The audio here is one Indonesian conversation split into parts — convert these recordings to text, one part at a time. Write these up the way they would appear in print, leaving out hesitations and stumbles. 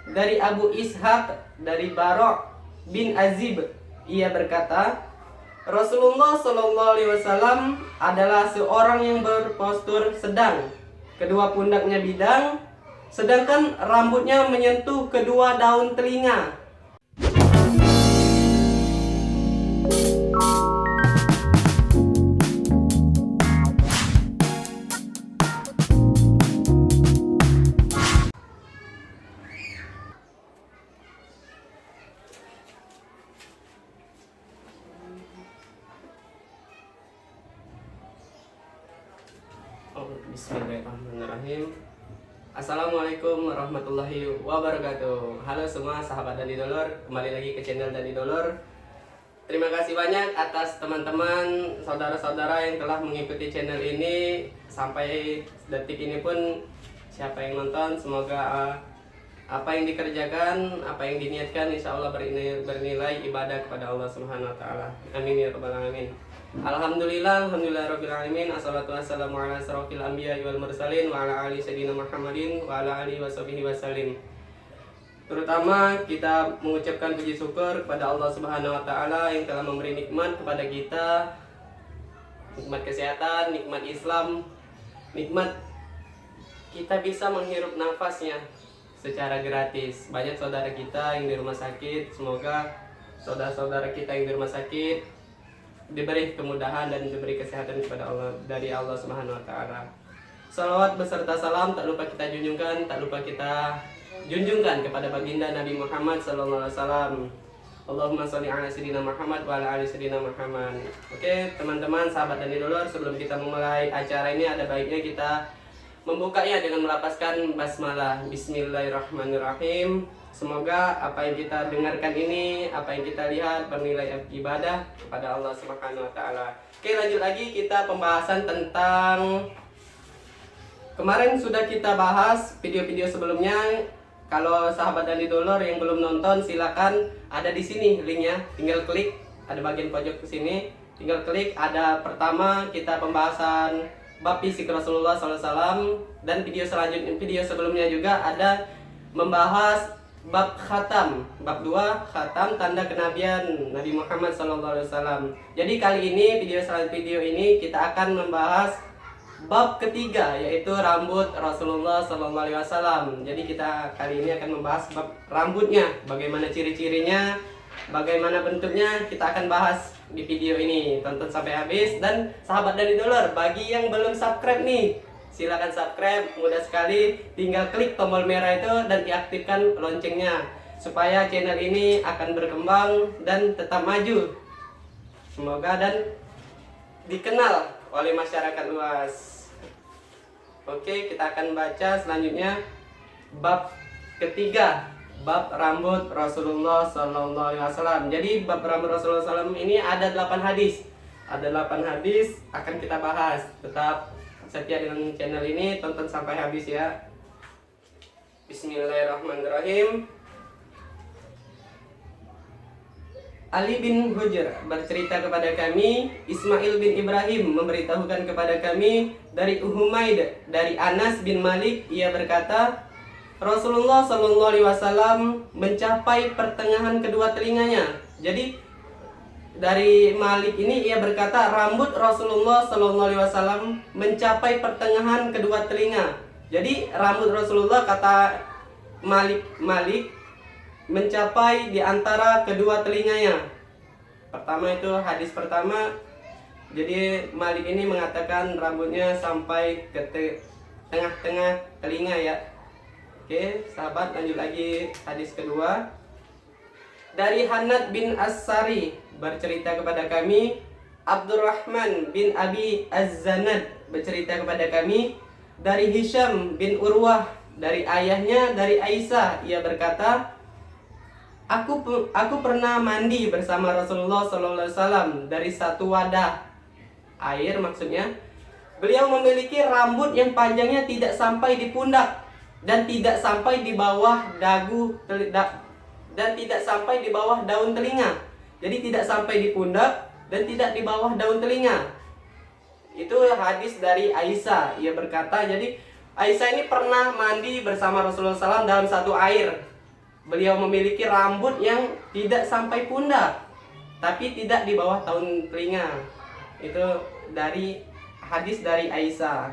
dari Abu Ishaq dari Barok bin Azib, ia berkata, Rasulullah Shallallahu Alaihi Wasallam adalah seorang yang berpostur sedang, kedua pundaknya bidang, sedangkan rambutnya menyentuh kedua daun telinga. Bismillahirrahmanirrahim. Assalamualaikum warahmatullahi wabarakatuh. Halo semua sahabat Dandi Dolor, kembali lagi ke channel Dandi Dolor. Terima kasih banyak atas teman-teman, saudara-saudara yang telah mengikuti channel ini sampai detik ini pun. Siapa yang nonton, semoga apa yang dikerjakan, apa yang diniatkan, insya Allah bernilai ibadah kepada Allah Subhanahu Wa Taala. Amin ya rabbal alamin. Alhamdulillah rabbil alamin. Assalatu wassalamu ala asrofil anbiya wal mursalin wa ala ali sayyidina Muhammadin wa ala alihi washabihi wasallim. Terutama kita mengucapkan puji syukur kepada Allah Subhanahu wa taala yang telah memberi nikmat kepada kita, nikmat kesehatan, nikmat Islam, nikmat kita bisa menghirup nafasnya secara gratis. Banyak saudara kita yang di rumah sakit, semoga saudara-saudara kita yang di rumah sakit diberi kemudahan dan diberi kesehatan kepada Allah dari Allah Subhanahu wa taala. Salawat beserta salam tak lupa kita junjungkan, kepada baginda Nabi Muhammad sallallahu alaihi wasallam. Allahumma sholli ala sayyidina Muhammad wa ala ali sayyidina Muhammad. Oke, teman-teman, sahabat Dandi Dolor, sebelum kita memulai acara ini ada baiknya kita membukanya dengan melapaskan basmalah. Bismillahirrahmanirrahim. Semoga apa yang kita dengarkan ini, apa yang kita lihat bernilai ibadah kepada Allah Subhanahu wa taala. Oke, lanjut lagi kita pembahasan tentang kemarin sudah kita bahas video-video sebelumnya. Kalau sahabat Dandi Dolor yang belum nonton, silakan, ada di sini linknya, tinggal klik, ada bagian pojok ke sini, tinggal klik. Ada pertama kita pembahasan bab fisik Rasulullah SAW, dan video selanjutnya, video sebelumnya juga ada membahas bab khatam, bab 2 khatam tanda kenabian Nabi Muhammad SAW. Jadi kali ini video ini kita akan membahas bab ketiga, yaitu rambut Rasulullah SAW. Jadi kita kali ini akan membahas bab rambutnya, bagaimana ciri-cirinya, bagaimana bentuknya, kita akan bahas di video ini. Tonton sampai habis. Dan sahabat Dandi Dolor, bagi yang belum subscribe nih, silakan subscribe, mudah sekali, tinggal klik tombol merah itu dan diaktifkan loncengnya supaya channel ini akan berkembang dan tetap maju. Semoga dan dikenal oleh masyarakat luas. Oke, kita akan baca selanjutnya bab ketiga, bab rambut Rasulullah SAW. Jadi bab rambut Rasulullah SAW ini ada 8 hadis. Ada 8 hadis akan kita bahas. Tetap setia dengan channel ini, tonton sampai habis ya. Bismillahirrahmanirrahim. Ali bin Hujr bercerita kepada kami, Ismail bin Ibrahim memberitahukan kepada kami dari Uhumaid dari Anas bin Malik, ia berkata, Rasulullah Shallallahu Alaihi Wasallam mencapai pertengahan kedua telinganya. Jadi dari Malik ini ia berkata rambut Rasulullah Shallallahu Alaihi Wasallam mencapai pertengahan kedua telinga. Jadi rambut Rasulullah, kata Malik mencapai di antara kedua telinganya. Pertama itu hadis pertama. Jadi Malik ini mengatakan rambutnya sampai ke tengah-tengah telinga ya. Oke, sahabat, lanjut lagi hadis kedua. Dari Hanad bin As-Sari bercerita kepada kami, Abdurrahman bin Abi Az-Zanad bercerita kepada kami dari Hisham bin Urwah dari ayahnya dari Aisyah, ia berkata, aku pernah mandi bersama Rasulullah SAW dari satu wadah air, maksudnya beliau memiliki rambut yang panjangnya tidak sampai di pundak dan tidak sampai di bawah dagu dan tidak sampai di bawah daun telinga. Jadi tidak sampai di pundak dan tidak di bawah daun telinga. Itu hadis dari Aisyah. Ia berkata, jadi Aisyah ini pernah mandi bersama Rasulullah SAW dalam satu air. beliau memiliki rambut yang tidak sampai pundak, tapi tidak di bawah daun telinga. Itu dari hadis dari Aisyah.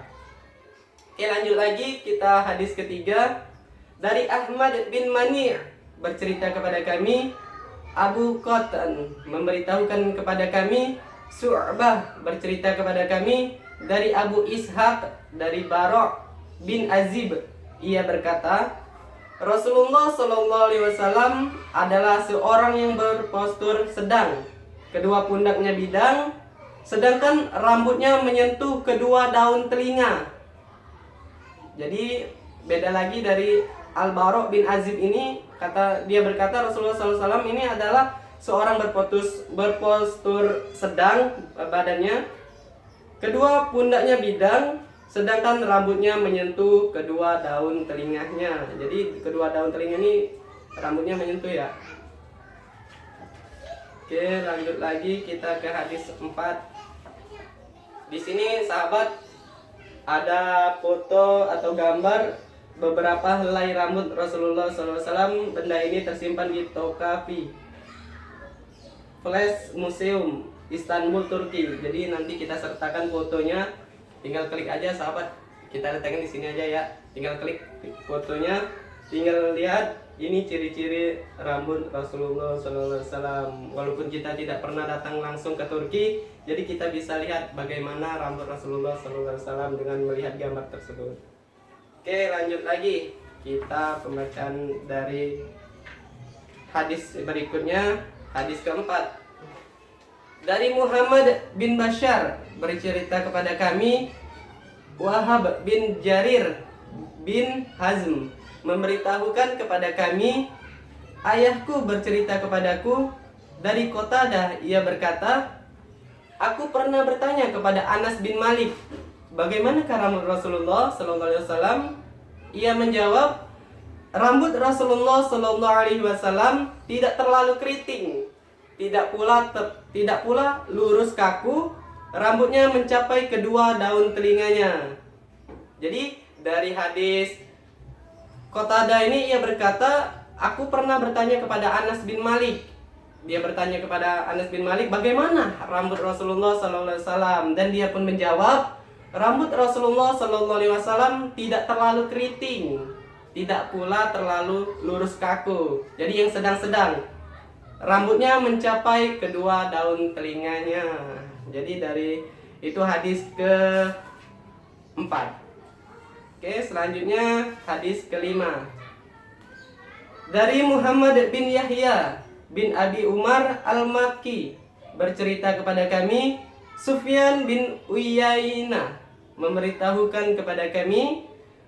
Oke, lanjut lagi, kita hadis ketiga dari Ahmad bin Mani' bercerita kepada kami, Abu Qatan memberitahukan kepada kami, Syu'bah bercerita kepada kami dari Abu Ishaq dari Bara' bin Azib, ia berkata, Rasulullah Shallallahu Alaihi Wasallam adalah seorang yang berpostur sedang, kedua pundaknya bidang, sedangkan rambutnya menyentuh kedua daun telinga. Jadi beda lagi dari Al-Bara' bin Azib ini, dia berkata Rasulullah SAW ini adalah seorang berpostur sedang badannya, kedua pundaknya bidang, sedangkan rambutnya menyentuh kedua daun telinganya. Jadi kedua daun telinga ini rambutnya menyentuh ya. Oke, lanjut lagi kita ke hadis 4. Di sini sahabat ada foto atau gambar beberapa helai rambut Rasulullah SAW. Benda ini tersimpan di Topkapi Flash Museum Istanbul, Turki. Jadi nanti kita sertakan fotonya, tinggal klik aja sahabat. Kita letakkan di sini aja ya. Tinggal klik fotonya, tinggal lihat ini ciri-ciri rambut Rasulullah SAW. Walaupun kita tidak pernah datang langsung ke Turki, jadi kita bisa lihat bagaimana rambut Rasulullah SAW dengan melihat gambar tersebut. Oke, lanjut lagi kita pembacaan dari hadis berikutnya, hadis keempat. Dari Muhammad bin Bashar bercerita kepada kami, Wahab bin Jarir bin Hazm memberitahukan kepada kami, ayahku bercerita kepadaku dari Qatadah, ia berkata, aku pernah bertanya kepada Anas bin Malik, bagaimanakah rambut Rasulullah Sallallahu Alaihi Wasallam? Ia menjawab, rambut Rasulullah Sallallahu Alaihi Wasallam tidak terlalu keriting, tidak pula lurus kaku, rambutnya mencapai kedua daun telinganya. Jadi dari hadis Qatadah ini ia berkata, aku pernah bertanya kepada Anas bin Malik. Dia bertanya kepada Anas bin Malik, bagaimana rambut Rasulullah Sallallahu Alaihi Wasallam? Dan dia pun menjawab, rambut Rasulullah Sallallahu Alaihi Wasallam tidak terlalu keriting, tidak pula terlalu lurus kaku. Jadi yang sedang-sedang. Rambutnya mencapai kedua daun telinganya. Jadi dari itu hadis ke-4. Oke, selanjutnya hadis kelima. Dari Muhammad bin Yahya bin Abi Umar Al-Makki bercerita kepada kami, Sufyan bin Uyainah memberitahukan kepada kami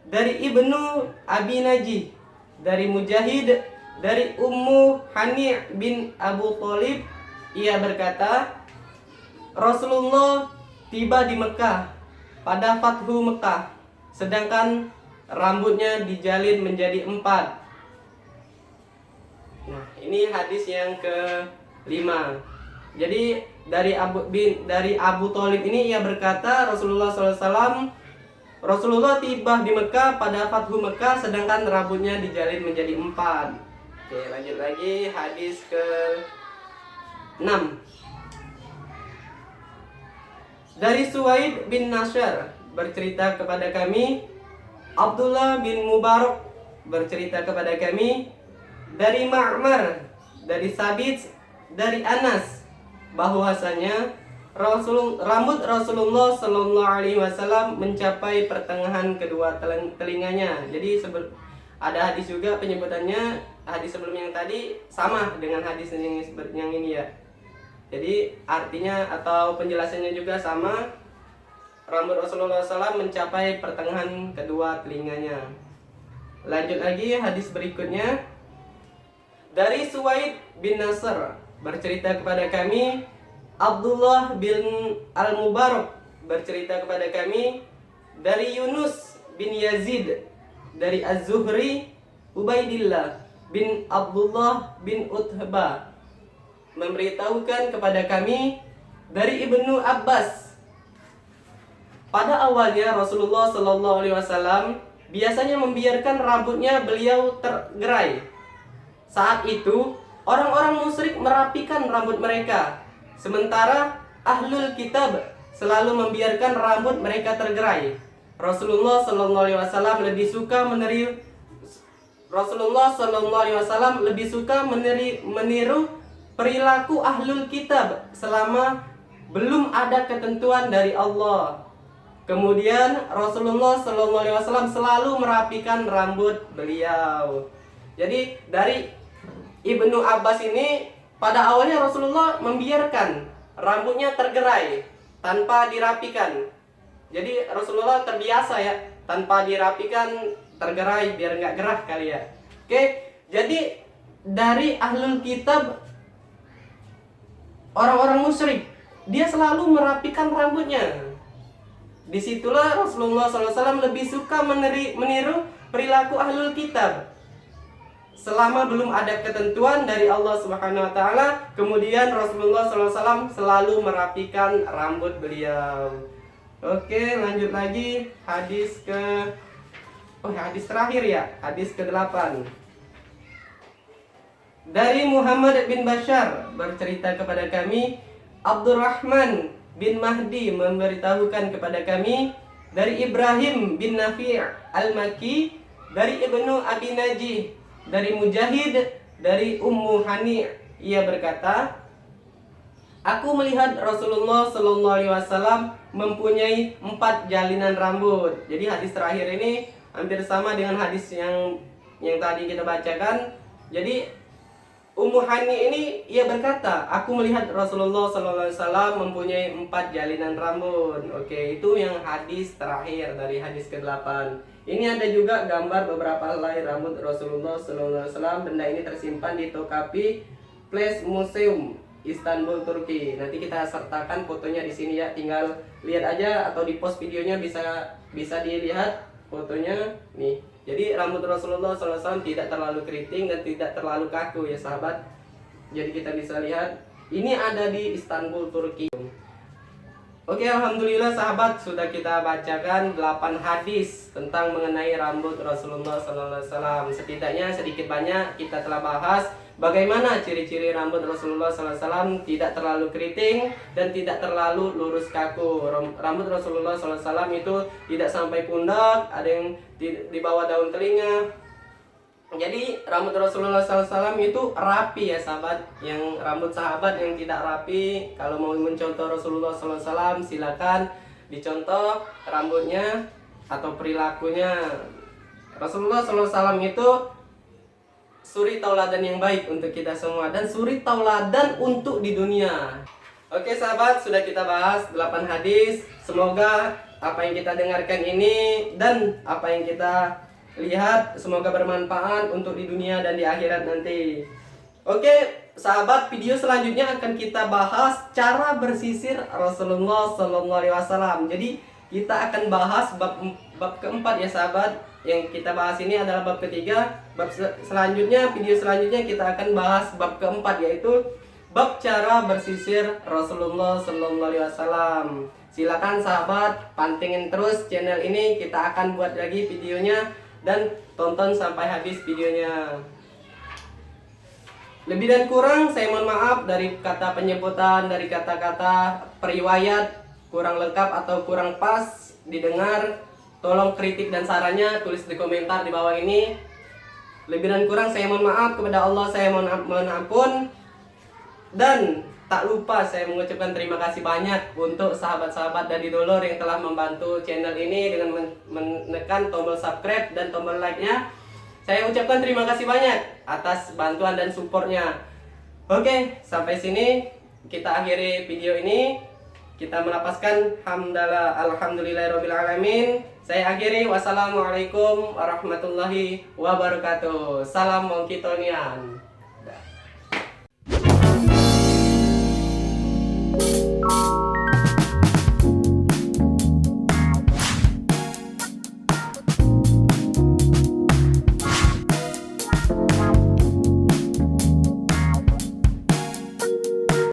dari Ibnu Abi Najih, dari Mujahid, dari Ummu Hani bin Abu Thalib, ia berkata, Rasulullah tiba di Mekah pada Fathu Mekah, sedangkan rambutnya dijalin menjadi 4. Nah, ini hadis yang ke-5. Jadi dari Abu Thalib ini ia berkata, Rasulullah SAW, Rasulullah tiba di Mekah pada Fathu Mekah, sedangkan rambutnya dijalin menjadi 4. Oke, lanjut lagi hadis ke-6. Dari Suwaid bin Nasr bercerita kepada kami, Abdullah bin Mubarak bercerita kepada kami, dari Ma'mar, dari Sabit, dari Anas, bahwasanya rambut Rasulullah Sallallahu Alaihi Wasallam mencapai pertengahan kedua telinganya. Jadi ada hadis juga penyebutannya, hadis sebelumnya yang tadi sama dengan hadis yang ini ya. Jadi artinya atau penjelasannya juga sama. Rambut Rasulullah SAW mencapai pertengahan kedua telinganya. Lanjut lagi hadis berikutnya. Dari Suwaid bin Nasr bercerita kepada kami, Abdullah bin Al-Mubarak bercerita kepada kami, dari Yunus bin Yazid, dari Az-Zuhri, Ubaidillah bin Abdullah bin Utbah memberitahukan kepada kami dari Ibnu Abbas. Pada awalnya Rasulullah Sallallahu Alaihi Wasallam biasanya membiarkan rambutnya beliau tergerai, saat itu orang-orang musyrik merapikan rambut mereka, sementara ahlul kitab selalu membiarkan rambut mereka tergerai. Rasulullah Shallallahu Alaihi Wasallam lebih suka meniru perilaku ahlul kitab selama belum ada ketentuan dari Allah. Kemudian Rasulullah Shallallahu Alaihi Wasallam selalu merapikan rambut beliau. Jadi dari Ibnu Abbas ini, pada awalnya Rasulullah membiarkan rambutnya tergerai tanpa dirapikan. Jadi Rasulullah terbiasa ya, tanpa dirapikan tergerai biar nggak gerah kali ya. Oke, jadi dari ahlul kitab, orang-orang musyrik, dia selalu merapikan rambutnya. Disitulah Rasulullah SAW lebih suka meniru perilaku ahlul kitab selama belum ada ketentuan dari Allah Subhanahu Wa Taala. Kemudian Rasulullah SAW selalu merapikan rambut beliau. Oke, lanjut lagi hadis terakhir ya, hadis ke-8. Dari Muhammad bin Bashar bercerita kepada kami, Abdurrahman bin Mahdi memberitahukan kepada kami dari Ibrahim bin Nafi' al-Makki, dari Ibnu Abi Najih, dari Mujahid, dari Ummu Hani, ia berkata, aku melihat Rasulullah Shallallahu Alaihi Wasallam mempunyai 4 jalinan rambut. Jadi hadis terakhir ini hampir sama dengan hadis yang tadi kita bacakan. Jadi Ummu Hani ini ia berkata, aku melihat Rasulullah SAW mempunyai 4 jalinan rambut. Oke, itu yang hadis terakhir dari hadis ke-8. Ini ada juga gambar beberapa helai rambut Rasulullah SAW. Benda ini tersimpan di Topkapi Place Museum, Istanbul, Turki. Nanti kita sertakan fotonya di sini ya. Tinggal lihat aja atau di post videonya bisa dilihat fotonya nih. Jadi rambut Rasulullah SAW tidak terlalu keriting dan tidak terlalu kaku ya sahabat. Jadi kita bisa lihat ini ada di Istanbul, Turki. Oke, alhamdulillah sahabat, sudah kita bacakan 8 hadis tentang mengenai rambut Rasulullah SAW. Setidaknya sedikit banyak kita telah bahas bagaimana ciri-ciri rambut Rasulullah SAW tidak terlalu keriting dan tidak terlalu lurus kaku. Rambut Rasulullah SAW itu tidak sampai pundak, ada yang di bawah daun telinga. Jadi rambut Rasulullah SAW itu rapi ya sahabat. Yang rambut sahabat yang tidak rapi, kalau mau mencontoh Rasulullah SAW, silakan dicontoh rambutnya atau perilakunya. Rasulullah SAW itu suri tauladan yang baik untuk kita semua dan suri tauladan untuk di dunia. Oke sahabat, sudah kita bahas 8 hadis. Semoga apa yang kita dengarkan ini dan apa yang kita lihat semoga bermanfaat untuk di dunia dan di akhirat nanti. Oke sahabat, video selanjutnya akan kita bahas cara bersisir Rasulullah SAW. Jadi kita akan bahas bab keempat ya sahabat. Yang kita bahas ini adalah bab ketiga. Bab selanjutnya, video selanjutnya kita akan bahas bab keempat, yaitu bab cara bersisir Rasulullah SAW. Silakan sahabat pantengin terus channel ini, kita akan buat lagi videonya dan tonton sampai habis videonya. Lebih dan kurang saya mohon maaf dari kata penyebutan, dari kata-kata periwayat kurang lengkap atau kurang pas didengar. Tolong kritik dan sarannya tulis di komentar di bawah ini. Lebih dan kurang saya mohon maaf, kepada Allah saya mohon ampun. Dan tak lupa saya mengucapkan terima kasih banyak untuk sahabat-sahabat dari Dolor yang telah membantu channel ini dengan menekan tombol subscribe dan tombol like-nya. Saya ucapkan terima kasih banyak atas bantuan dan supportnya. Oke, sampai sini kita akhiri video ini. Kita melapaskan alhamdulillahirobbilalamin. Saya akhiri, wassalamualaikum warahmatullahi wabarakatuh. Salam Mongkitonian.